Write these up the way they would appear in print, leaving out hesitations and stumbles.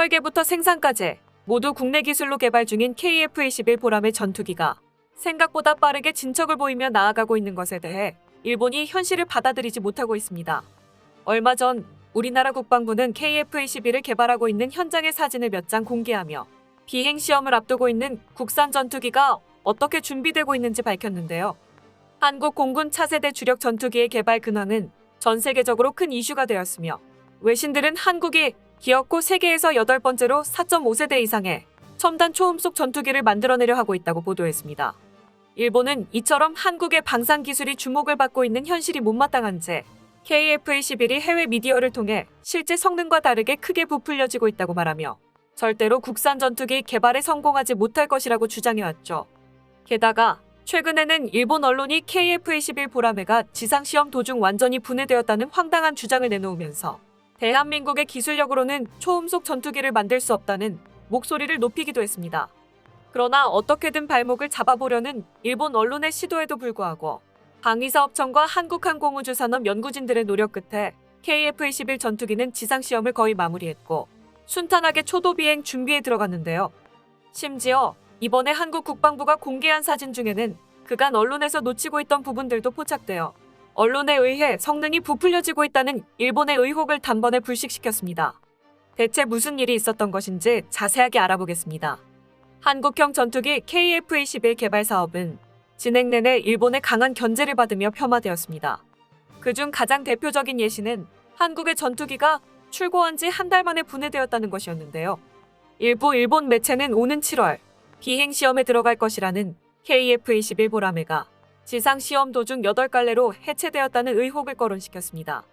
설계부터 생산까지 모두 국내 기술로 개발 중인 KF-21 보람의 전투기가 생각보다 빠르게 진척을 보이며 나아가고 있는 것에 대해 일본이 현실을 받아들이지 못하고 있습니다. 얼마 전 우리나라 국방부는 KF-21을 개발하고 있는 현장의 사진을 몇 장 공개하며 비행 시험을 앞두고 있는 국산 전투기가 어떻게 준비되고 있는지 밝혔는데요. 한국 공군 차세대 주력 전투기의 개발 근황은 전 세계적으로 큰 이슈가 되었으며 외신들은 한국이 기어코 세계에서 8번째로 4.5세대 이상의 첨단 초음속 전투기를 만들어내려 하고 있다고 보도했습니다. 일본은 이처럼 한국의 방산 기술이 주목을 받고 있는 현실이 못마땅한 채 KF-21이 해외 미디어를 통해 실제 성능과 다르게 크게 부풀려지고 있다고 말하며 절대로 국산 전투기 개발에 성공하지 못할 것이라고 주장해왔죠. 게다가 최근에는 일본 언론이 KF-21 보라매가 지상시험 도중 완전히 분해되었다는 황당한 주장을 내놓으면서 대한민국의 기술력으로는 초음속 전투기를 만들 수 없다는 목소리를 높이기도 했습니다. 그러나 어떻게든 발목을 잡아보려는 일본 언론의 시도에도 불구하고 방위사업청과 한국항공우주산업 연구진들의 노력 끝에 KF-21 전투기는 지상시험을 거의 마무리했고 순탄하게 초도 비행 준비에 들어갔는데요. 심지어 이번에 한국 국방부가 공개한 사진 중에는 그간 언론에서 놓치고 있던 부분들도 포착되어 언론에 의해 성능이 부풀려지고 있다는 일본의 의혹을 단번에 불식시켰습니다. 대체 무슨 일이 있었던 것인지 자세하게 알아보겠습니다. 한국형 전투기 KF-21 개발 사업은 진행 내내 일본의 강한 견제를 받으며 폄하되었습니다. 그중 가장 대표적인 예시는 한국의 전투기가 출고한 지 한 달 만에 분해되었다는 것이었는데요. 일부 일본 매체는 오는 7월 비행시험에 들어갈 것이라는 KF-21 보라매가 지상시험 도중 8갈래로 해체되었다는 의혹을 거론시켰습니다.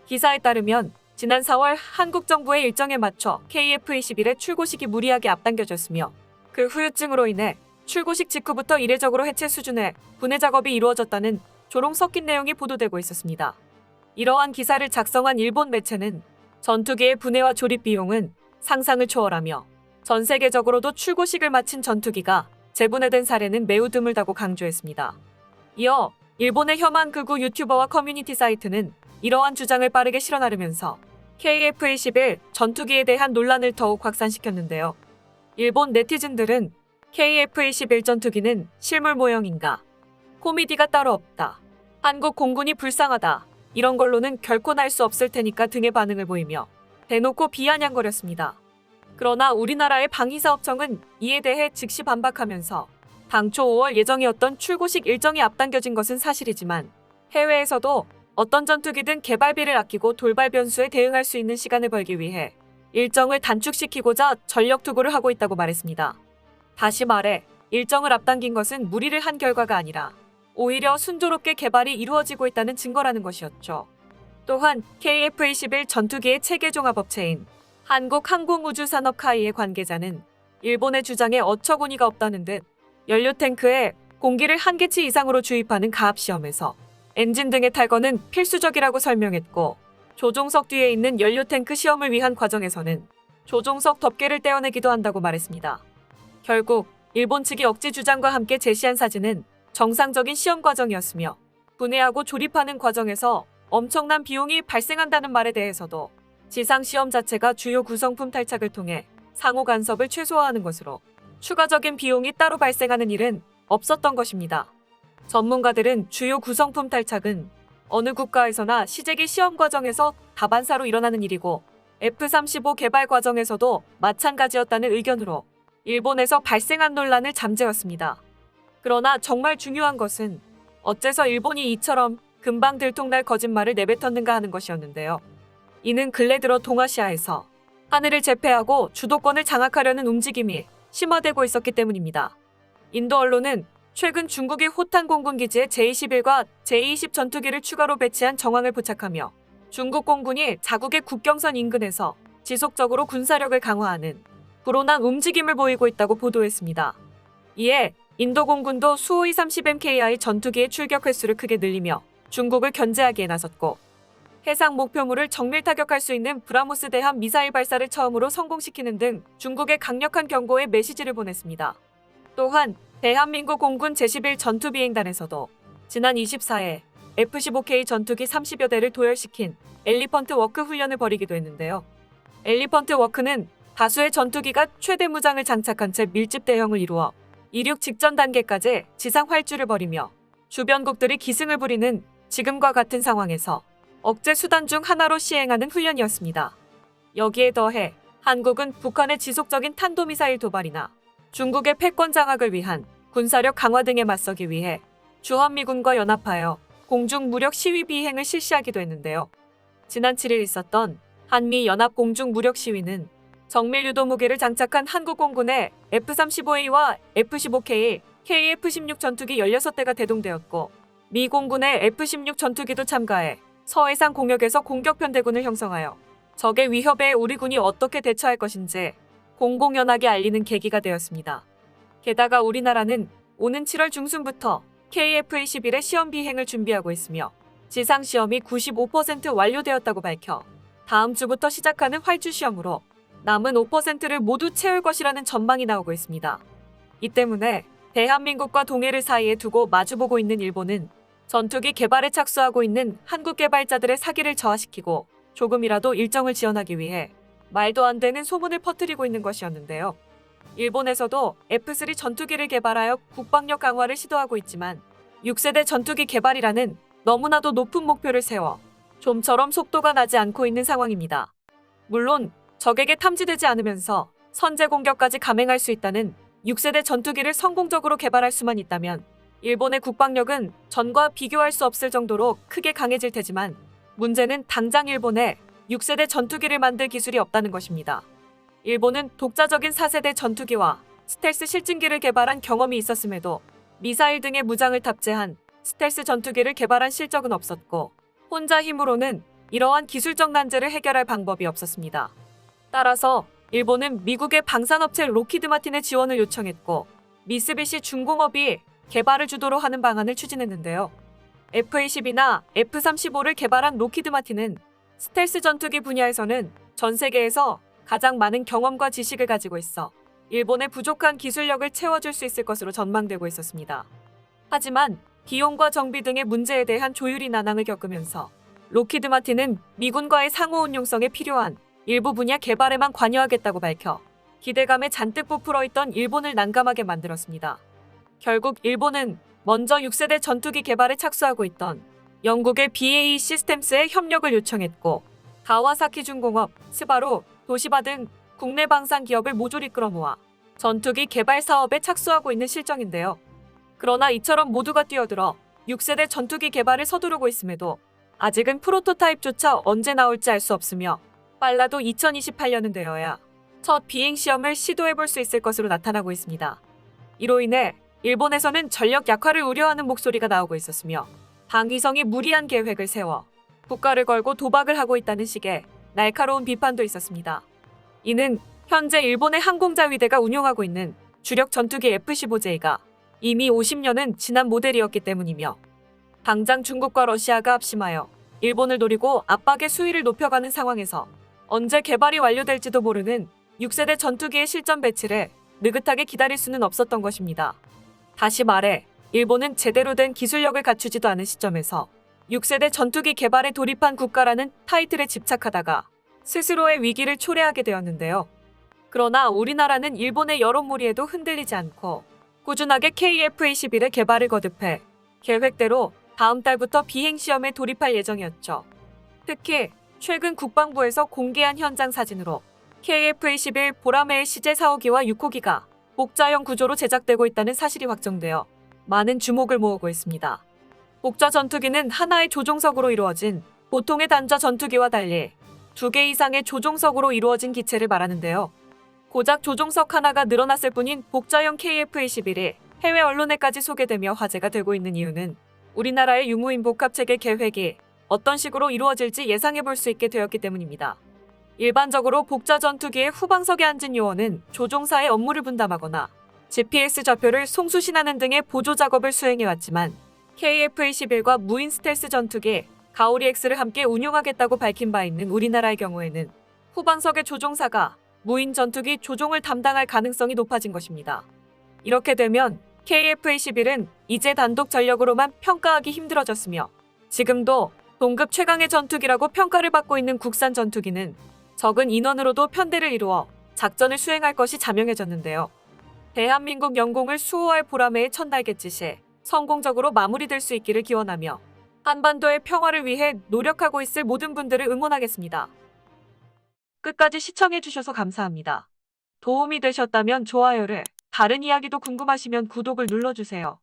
기사에 따르면 지난 4월 한국 정부의 일정에 맞춰 KF-21의 출고식이 무리하게 앞당겨졌으며 그 후유증으로 인해 출고식 직후부터 이례적으로 해체 수준의 분해 작업이 이루어졌다는 조롱 섞인 내용이 보도되고 있었습니다. 이러한 기사를 작성한 일본 매체는 전투기의 분해와 조립 비용은 상상을 초월하며 전 세계적으로도 출고식을 마친 전투기가 재분해된 사례는 매우 드물다고 강조했습니다. 이어 일본의 혐한 극우 유튜버와 커뮤니티 사이트는 이러한 주장을 빠르게 실어나르면서 KF-21 전투기에 대한 논란을 더욱 확산시켰는데요. 일본 네티즌들은 KF-21 전투기는 실물 모형인가? 코미디가 따로 없다. 한국 공군이 불쌍하다. 이런 걸로는 결코 날 수 없을 테니까 등의 반응을 보이며 대놓고 비아냥거렸습니다. 그러나 우리나라의 방위사업청은 이에 대해 즉시 반박하면서 당초 5월 예정이었던 출고식 일정이 앞당겨진 것은 사실이지만 해외에서도 어떤 전투기든 개발비를 아끼고 돌발 변수에 대응할 수 있는 시간을 벌기 위해 일정을 단축시키고자 전력 투구를 하고 있다고 말했습니다. 다시 말해 일정을 앞당긴 것은 무리를 한 결과가 아니라 오히려 순조롭게 개발이 이루어지고 있다는 증거라는 것이었죠. 또한 KF-21 전투기의 체계종합업체인 한국항공우주산업 카이의 관계자는 일본의 주장에 어처구니가 없다는 듯 연료 탱크에 공기를 한계치 이상으로 주입하는 가압시험에서 엔진 등의 탈거는 필수적이라고 설명했고 조종석 뒤에 있는 연료 탱크 시험을 위한 과정에서는 조종석 덮개를 떼어내기도 한다고 말했습니다. 결국 일본 측이 억지 주장과 함께 제시한 사진은 정상적인 시험 과정이었으며 분해하고 조립하는 과정에서 엄청난 비용이 발생한다는 말에 대해서도 지상시험 자체가 주요 구성품 탈착을 통해 상호 간섭을 최소화하는 것으로 추가적인 비용이 따로 발생하는 일은 없었던 것입니다. 전문가들은 주요 구성품 탈착은 어느 국가에서나 시제기 시험 과정에서 다반사로 일어나는 일이고 F-35 개발 과정에서도 마찬가지였다는 의견으로 일본에서 발생한 논란을 잠재웠습니다. 그러나 정말 중요한 것은 어째서 일본이 이처럼 금방 들통날 거짓말을 내뱉었는가 하는 것이었는데요. 이는 근래 들어 동아시아에서 하늘을 제패하고 주도권을 장악하려는 움직임이 심화되고 있었기 때문입니다. 인도 언론은 최근 중국이 호탄 공군기지에 제-21과 제-20 전투기를 추가로 배치한 정황을 포착하며 중국 공군이 자국의 국경선 인근에서 지속적으로 군사력을 강화하는 불온한 움직임을 보이고 있다고 보도했습니다. 이에 인도 공군도 수호이 30MKI 전투기의 출격 횟수를 크게 늘리며 중국을 견제하기에 나섰고 해상 목표물을 정밀 타격할 수 있는 브라모스 대함 미사일 발사를 처음으로 성공시키는 등 중국에 강력한 경고의 메시지를 보냈습니다. 또한 대한민국 공군 제11 전투비행단에서도 지난 24일 F-15K 전투기 30여 대를 도열시킨 엘리펀트 워크 훈련을 벌이기도 했는데요. 엘리펀트 워크는 다수의 전투기가 최대 무장을 장착한 채 밀집 대형을 이루어 이륙 직전 단계까지 지상 활주를 벌이며 주변국들이 기승을 부리는 지금과 같은 상황에서 억제 수단 중 하나로 시행하는 훈련이었습니다. 여기에 더해 한국은 북한의 지속적인 탄도미사일 도발이나 중국의 패권 장악을 위한 군사력 강화 등에 맞서기 위해 주한미군과 연합하여 공중 무력 시위 비행을 실시하기도 했는데요. 지난 7일 있었던 한미 연합 공중 무력 시위는 정밀 유도 무기를 장착한 한국 공군의 F-35A와 F-15K, KF-16 전투기 16대가 대동되었고 미 공군의 F-16 전투기도 참가해 서해상 공역에서 공격편대군을 형성하여 적의 위협에 우리 군이 어떻게 대처할 것인지 공공연하게 알리는 계기가 되었습니다. 게다가 우리나라는 오는 7월 중순부터 KF-21의 시험 비행을 준비하고 있으며 지상 시험이 95% 완료되었다고 밝혀 다음 주부터 시작하는 활주 시험으로 남은 5%를 모두 채울 것이라는 전망이 나오고 있습니다. 이 때문에 대한민국과 동해를 사이에 두고 마주보고 있는 일본은 전투기 개발에 착수하고 있는 한국 개발자들의 사기를 저하시키고 조금이라도 일정을 지연하기 위해 말도 안 되는 소문을 퍼뜨리고 있는 것이었는데요. 일본에서도 F-3 전투기를 개발하여 국방력 강화를 시도하고 있지만 6세대 전투기 개발이라는 너무나도 높은 목표를 세워 좀처럼 속도가 나지 않고 있는 상황입니다. 물론 적에게 탐지되지 않으면서 선제 공격까지 감행할 수 있다는 6세대 전투기를 성공적으로 개발할 수만 있다면 일본의 국방력은 전과 비교할 수 없을 정도로 크게 강해질 테지만 문제는 당장 일본에 6세대 전투기를 만들 기술이 없다는 것입니다. 일본은 독자적인 4세대 전투기와 스텔스 실증기를 개발한 경험이 있었음에도 미사일 등의 무장을 탑재한 스텔스 전투기를 개발한 실적은 없었고 혼자 힘으로는 이러한 기술적 난제를 해결할 방법이 없었습니다. 따라서 일본은 미국의 방산업체 로키드 마틴의 지원을 요청했고 미쓰비시 중공업이 개발을 주도로 하는 방안을 추진했는데요. F-22나 F-35를 개발한 로키드 마틴은 스텔스 전투기 분야에서는 전 세계에서 가장 많은 경험과 지식을 가지고 있어 일본의 부족한 기술력을 채워줄 수 있을 것으로 전망되고 있었습니다. 하지만 비용과 정비 등의 문제에 대한 조율이 난항을 겪으면서 로키드 마틴은 미군과의 상호 운용성에 필요한 일부 분야 개발에만 관여하겠다고 밝혀 기대감에 잔뜩 부풀어 있던 일본을 난감하게 만들었습니다. 결국 일본은 먼저 6세대 전투기 개발에 착수하고 있던 영국의 BAE 시스템스에 협력을 요청했고 가와사키 중공업, 스바루, 도시바 등 국내 방산 기업을 모조리 끌어모아 전투기 개발 사업에 착수하고 있는 실정인데요. 그러나 이처럼 모두가 뛰어들어 6세대 전투기 개발을 서두르고 있음에도 아직은 프로토타입조차 언제 나올지 알 수 없으며 빨라도 2028년은 되어야 첫 비행 시험을 시도해볼 수 있을 것으로 나타나고 있습니다. 이로 인해 일본에서는 전력 약화를 우려하는 목소리가 나오고 있었으며 방위성이 무리한 계획을 세워 국가를 걸고 도박을 하고 있다는 식의 날카로운 비판도 있었습니다. 이는 현재 일본의 항공자위대가 운용하고 있는 주력 전투기 F-15J가 이미 50년은 지난 모델이었기 때문이며 당장 중국과 러시아가 합심하여 일본을 노리고 압박의 수위를 높여가는 상황에서 언제 개발이 완료될지도 모르는 6세대 전투기의 실전 배치를 느긋하게 기다릴 수는 없었던 것입니다. 다시 말해 일본은 제대로 된 기술력을 갖추지도 않은 시점에서 6세대 전투기 개발에 돌입한 국가라는 타이틀에 집착하다가 스스로의 위기를 초래하게 되었는데요. 그러나 우리나라는 일본의 여론몰이에도 흔들리지 않고 꾸준하게 KF-21의 개발을 거듭해 계획대로 다음 달부터 비행시험에 돌입할 예정이었죠. 특히 최근 국방부에서 공개한 현장 사진으로 KF-21 보라매의 시제 4호기와 6호기가 복자형 구조로 제작되고 있다는 사실이 확정되어 많은 주목을 모으고 있습니다. 복자 전투기는 하나의 조종석으로 이루어진 보통의 단자 전투기와 달리 2개 이상의 조종석으로 이루어진 기체를 말하는데요. 고작 조종석 하나가 늘어났을 뿐인 복자형 KF-21이 해외 언론에까지 소개되며 화제가 되고 있는 이유는 우리나라의 유무인 복합체계 계획이 어떤 식으로 이루어질지 예상해볼 수 있게 되었기 때문입니다. 일반적으로 복자 전투기의 후방석에 앉은 요원은 조종사의 업무를 분담하거나 GPS 좌표를 송수신하는 등의 보조 작업을 수행해왔지만 KF-21과 무인 스텔스 전투기 가오리-X를 함께 운용하겠다고 밝힌 바 있는 우리나라의 경우에는 후방석의 조종사가 무인 전투기 조종을 담당할 가능성이 높아진 것입니다. 이렇게 되면 KF-21은 이제 단독 전력으로만 평가하기 힘들어졌으며 지금도 동급 최강의 전투기라고 평가를 받고 있는 국산 전투기는 적은 인원으로도 편대를 이루어 작전을 수행할 것이 자명해졌는데요. 대한민국 영공을 수호할 보람의 첫날갯짓이 성공적으로 마무리될 수 있기를 기원하며 한반도의 평화를 위해 노력하고 있을 모든 분들을 응원하겠습니다. 끝까지 시청해주셔서 감사합니다. 도움이 되셨다면 좋아요를, 다른 이야기도 궁금하시면 구독을 눌러주세요.